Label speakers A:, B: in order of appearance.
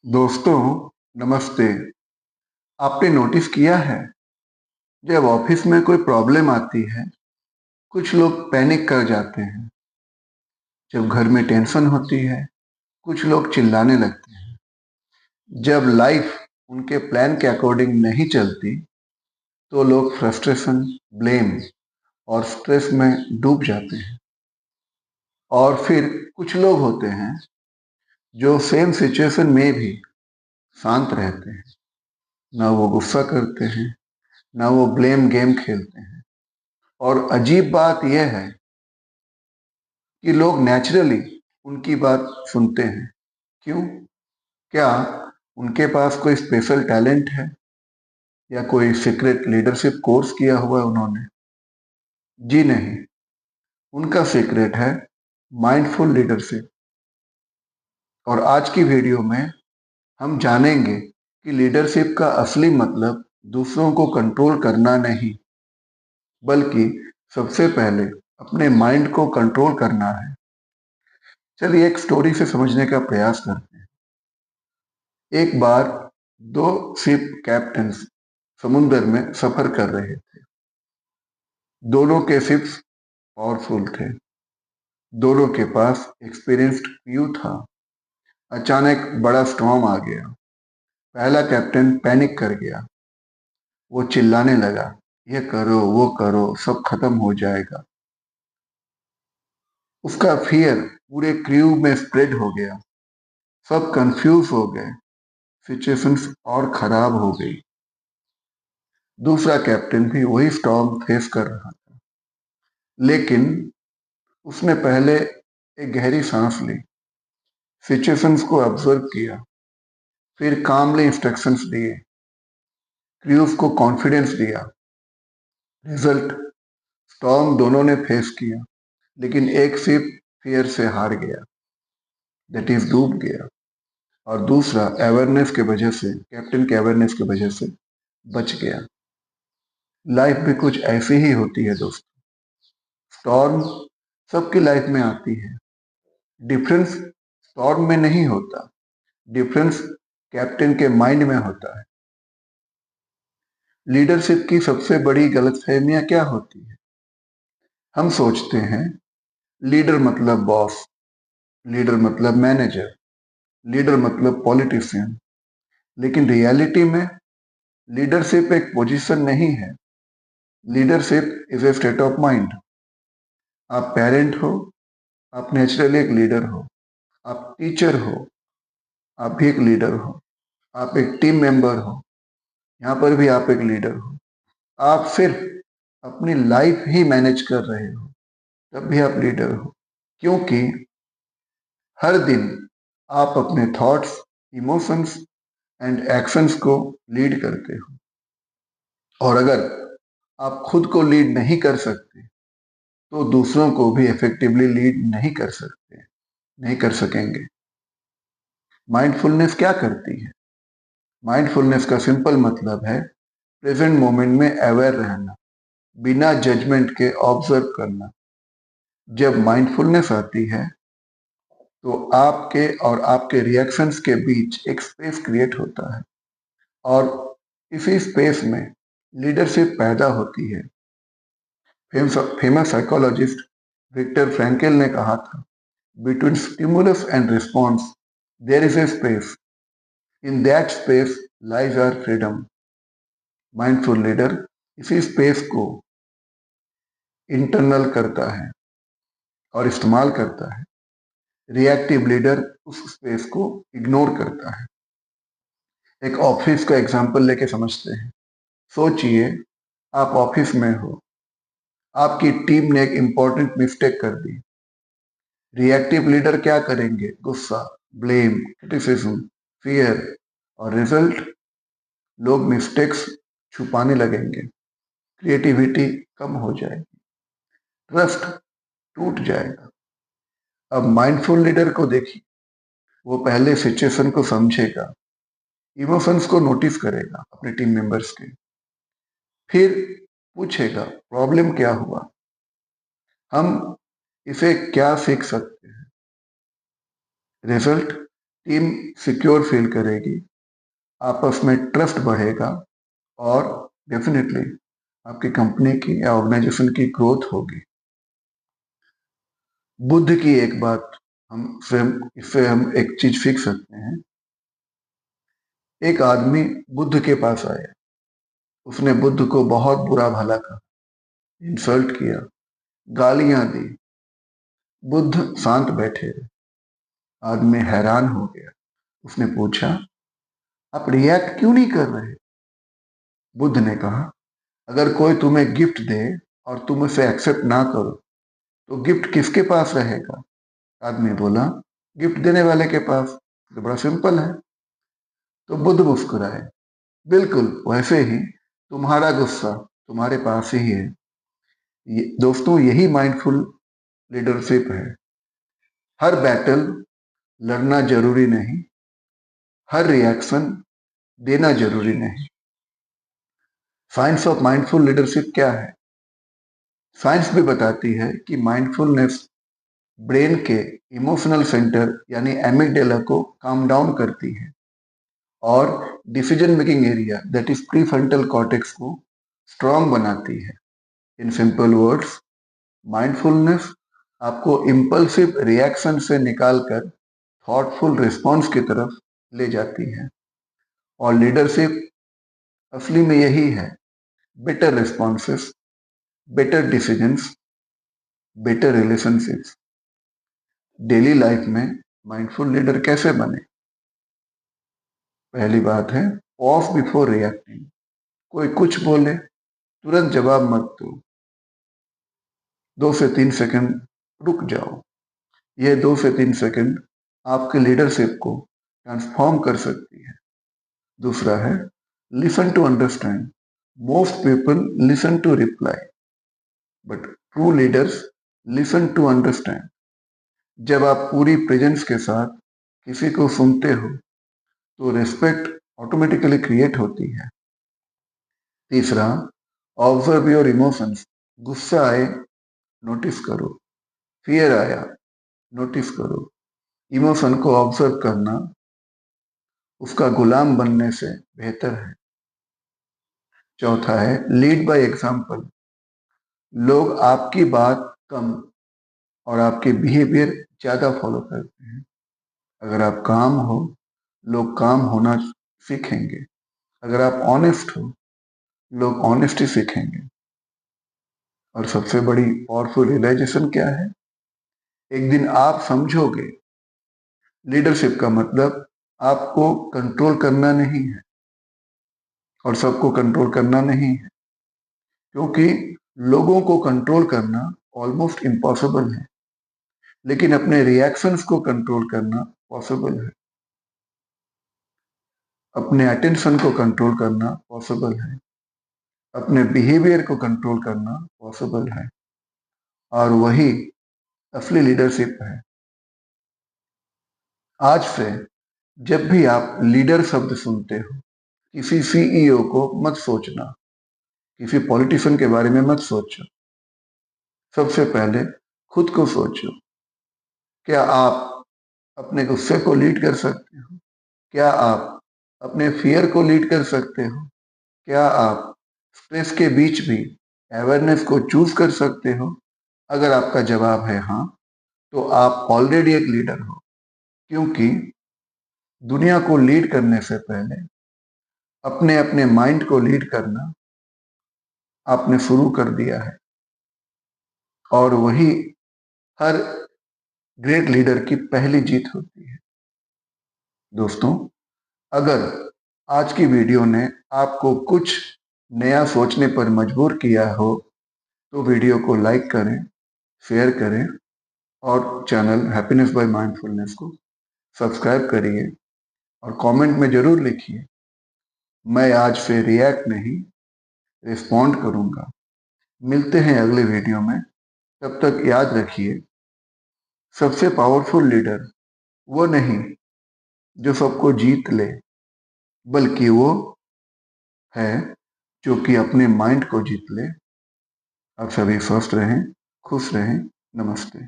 A: दोस्तों, नमस्ते। आपने नोटिस किया है, जब ऑफिस में कोई प्रॉब्लम आती है, कुछ लोग पैनिक कर जाते हैं। जब घर में टेंशन होती है, कुछ लोग चिल्लाने लगते हैं। जब लाइफ उनके प्लान के अकॉर्डिंग नहीं चलती, तो लोग फ्रस्ट्रेशन, ब्लेम और स्ट्रेस में डूब जाते हैं। और फिर कुछ लोग होते हैं जो सेम सिचुएशन में भी शांत रहते हैं। ना वो गुस्सा करते हैं, ना वो ब्लेम गेम खेलते हैं। और अजीब बात यह है कि लोग नेचुरली उनकी बात सुनते हैं। क्यों? क्या उनके पास कोई स्पेशल टैलेंट है या कोई सीक्रेट लीडरशिप कोर्स किया हुआ है उन्होंने? जी नहीं। उनका सीक्रेट है माइंडफुल लीडरशिप। और आज की वीडियो में हम जानेंगे कि लीडरशिप का असली मतलब दूसरों को कंट्रोल करना नहीं, बल्कि सबसे पहले अपने माइंड को कंट्रोल करना है। चलिए एक स्टोरी से समझने का प्रयास करते हैं। एक बार दो शिप कैप्टन्स समुद्र में सफर कर रहे थे। दोनों के शिप्स पावरफुल थे। दोनों के पास एक्सपीरियंस्ड क्रू था। अचानक बड़ा स्टॉर्म आ गया। पहला कैप्टन पैनिक कर गया। वो चिल्लाने लगा, ये करो, वो करो, सब खत्म हो जाएगा। उसका फियर पूरे क्रू में स्प्रेड हो गया। सब कंफ्यूज हो गए। सिचुएशन और खराब हो गई। दूसरा कैप्टन भी वही स्टॉर्म फेस कर रहा था, लेकिन उसने पहले एक गहरी सांस ली, सिचुएशंस को ऑब्जर्व किया, फिर कामली इंस्ट्रक्शंस दिए, क्रूज को कॉन्फिडेंस दिया। रिजल्ट, स्टॉर्म दोनों ने फेस किया, लेकिन एक शिप फियर से हार गया, दैट इज डूब गया। और दूसरा अवेयरनेस के वजह से, कैप्टन के अवेयरनेस की वजह से बच गया। लाइफ भी कुछ ऐसी ही होती है दोस्तों। स्टॉर्म सबकी लाइफ में आती है। डिफरेंस स्टॉर्म में नहीं होता, डिफरेंस कैप्टन के माइंड में होता है। लीडरशिप की सबसे बड़ी गलतफहमियां क्या होती है? हम सोचते हैं लीडर मतलब बॉस, लीडर मतलब मैनेजर, लीडर मतलब पॉलिटिशियन। लेकिन रियलिटी में लीडरशिप एक पोजीशन नहीं है। Leadership is a state of mind. आप पेरेंट हो, आप नेचुरली एक लीडर हो। आप टीचर हो, आप भी एक लीडर हो। आप एक टीम मेंबर हो, यहाँ पर भी आप एक लीडर हो। आप सिर्फ अपनी लाइफ ही मैनेज कर रहे हो, तब भी आप लीडर हो। क्योंकि हर दिन आप अपने थॉट्स, इमोशंस एंड एक्शंस को लीड करते हो। और अगर आप खुद को लीड नहीं कर सकते, तो दूसरों को भी इफेक्टिवली लीड नहीं कर सकते, नहीं कर सकेंगे। माइंडफुलनेस क्या करती है? माइंडफुलनेस का सिंपल मतलब है प्रेजेंट मोमेंट में अवेयर रहना, बिना जजमेंट के ऑब्जर्व करना। जब माइंडफुलनेस आती है, तो आपके और आपके रिएक्शंस के बीच एक स्पेस क्रिएट होता है, और इसी स्पेस में लीडरशिप पैदा होती है। फेमस साइकोलॉजिस्ट विक्टर फ्रैंकल ने कहा था, between stimulus and response there is a space, in that space lies our freedom. Mindful leader इसी स्पेस को इंटरनल करता है और इस्तेमाल करता है। रिएक्टिव लीडर उस स्पेस को इग्नोर करता है। एक ऑफिस का एग्जांपल लेके समझते हैं। सोचिए आप ऑफिस में हो, आपकी टीम ने एक इंपॉर्टेंट मिस्टेक कर दी। रिएक्टिव लीडर क्या करेंगे? गुस्सा, ब्लेम, क्रिटिसिज्म, फियर। और रिजल्ट, लोग मिस्टेक्स छुपाने लगेंगे, क्रिएटिविटी कम हो जाएगी, ट्रस्ट टूट जाएगा। अब माइंडफुल लीडर को देखिए, वो पहले सिचुएशन को समझेगा, इमोशंस को नोटिस करेगा अपने टीम मेंबर्स के, फिर पूछेगा प्रॉब्लम क्या हुआ, हम इसे क्या सीख सकते हैं। रिजल्ट, टीम सिक्योर फील करेगी, आपस में ट्रस्ट बढ़ेगा और डेफिनेटली आपकी कंपनी की या ऑर्गेनाइजेशन की ग्रोथ होगी। बुद्ध की एक बात इससे हम एक चीज सीख सकते हैं। एक आदमी बुद्ध के पास आया, उसने बुद्ध को बहुत बुरा भला कहा, इंसल्ट किया, गालियां दी। बुद्ध शांत बैठे रहे। आदमी हैरान हो गया। उसने पूछा, आप रिएक्ट क्यों नहीं कर रहे? बुद्ध ने कहा, अगर कोई तुम्हें गिफ्ट दे और तुम उसे एक्सेप्ट ना करो तो गिफ्ट किसके पास रहेगा? आदमी बोला, गिफ्ट देने वाले के पास। तो बड़ा सिंपल है। तो बुद्ध मुस्कुराए, बिल्कुल वैसे ही तुम्हारा गुस्सा तुम्हारे पास ही है। दोस्तों, यही माइंडफुल लीडरशिप है। हर बैटल लड़ना जरूरी नहीं, हर रिएक्शन देना जरूरी नहीं। साइंस ऑफ माइंडफुल लीडरशिप क्या है? साइंस भी बताती है कि माइंडफुलनेस ब्रेन के इमोशनल सेंटर यानी एमिगडाला को काम डाउन करती है और decision making area that is prefrontal cortex को स्ट्रांग बनाती है। इन सिंपल वर्ड्स, माइंडफुलनेस आपको इम्पल्सिव रिएक्शन से निकालकर थॉटफुल रिस्पॉन्स की तरफ ले जाती है। और लीडरशिप असली में यही है, better responses, better decisions, better relationships. Daily life में माइंडफुल लीडर कैसे बने? पहली बात है, पॉज बिफोर रिएक्टिंग। कोई कुछ बोले तुरंत जवाब मत दो, 2 से 3 सेकंड रुक जाओ। यह 2 से 3 सेकंड आपके लीडरशिप को ट्रांसफॉर्म कर सकती है। दूसरा है, listen to understand. Most people listen to reply but true leaders listen to understand. जब आप पूरी प्रेजेंस के साथ किसी को सुनते हो तो रिस्पेक्ट ऑटोमेटिकली क्रिएट होती है। तीसरा, ऑब्जर्व योर इमोशंस। गुस्सा आए, नोटिस करो। फियर आया, नोटिस करो। इमोशन को ऑब्जर्व करना उसका गुलाम बनने से बेहतर है। चौथा है, लीड बाय एग्जाम्पल। लोग आपकी बात कम और आपके बिहेवियर ज्यादा फॉलो करते हैं। अगर आप काम हो, लोग काम होना सीखेंगे। अगर आप ऑनेस्ट हो, लोग ऑनेस्टी सीखेंगे। और सबसे बड़ी पावरफुल रियलाइजेशन क्या है? एक दिन आप समझोगे लीडरशिप का मतलब आपको कंट्रोल करना नहीं है और सबको कंट्रोल करना नहीं है, क्योंकि लोगों को कंट्रोल करना ऑलमोस्ट इम्पॉसिबल है, लेकिन अपने रिएक्शंस को कंट्रोल करना पॉसिबल है। अपने अटेंशन को कंट्रोल करना पॉसिबल है। अपने बिहेवियर को कंट्रोल करना पॉसिबल है। और वही असली लीडरशिप है। आज से जब भी आप लीडर शब्द सुनते हो, किसी सीईओ को मत सोचना, किसी पॉलिटिशियन के बारे में मत सोचो। सबसे पहले खुद को सोचो, क्या आप अपने गुस्से को लीड कर सकते हो? क्या आप अपने फियर को लीड कर सकते हो? क्या आप स्ट्रेस के बीच भी अवेयरनेस को चूज कर सकते हो? अगर आपका जवाब है हाँ, तो आप ऑलरेडी एक लीडर हो, क्योंकि दुनिया को लीड करने से पहले अपने अपने माइंड को लीड करना आपने शुरू कर दिया है। और वही हर ग्रेट लीडर की पहली जीत होती है। दोस्तों, अगर आज की वीडियो ने आपको कुछ नया सोचने पर मजबूर किया हो तो वीडियो को लाइक करें, शेयर करें और चैनल हैप्पीनेस बाय माइंडफुलनेस को सब्सक्राइब करिए और कमेंट में जरूर लिखिए, मैं आज से रिएक्ट नहीं, रिस्पॉन्ड करूंगा। मिलते हैं अगले वीडियो में। तब तक याद रखिए, सबसे पावरफुल लीडर वो नहीं जो सबको जीत ले, बल्कि वो है जो कि अपने माइंड को जीत ले। आप सभी स्वस्थ रहें, खुश रहें। नमस्ते।